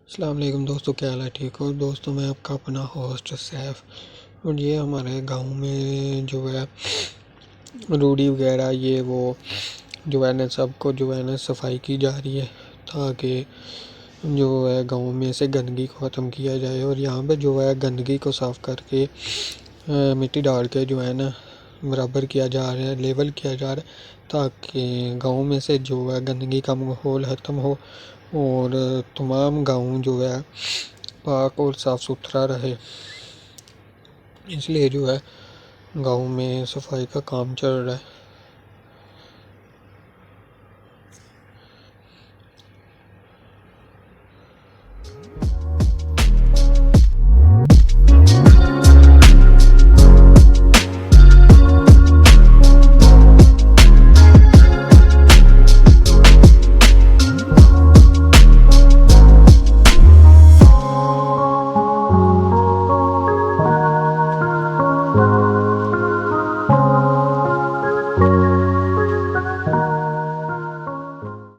अस्सलाम वालेकुम दोस्तों, क्या हाल है? ठीक हो दोस्तों? मैं आपका अपना होस्ट सैफ। और ये हमारे गांव में जो है रूढ़ी वगैरह ये वो जो है ना सबको जो है ना सफाई की जा रही है, ताकि जो है गांव में से गंदगी को ख़त्म किया जाए। और यहाँ पे जो है गंदगी को साफ़ करके मिट्टी डाल के जो है ना बराबर किया जा रहा है, लेवल किया जा रहा है, ताकि गांव में से जो है गंदगी का माहौल ख़त्म हो और तमाम गाँव जो है पाक और साफ़ सुथरा रहे। इसलिए जो है गाँव में सफाई का काम चल रहा है।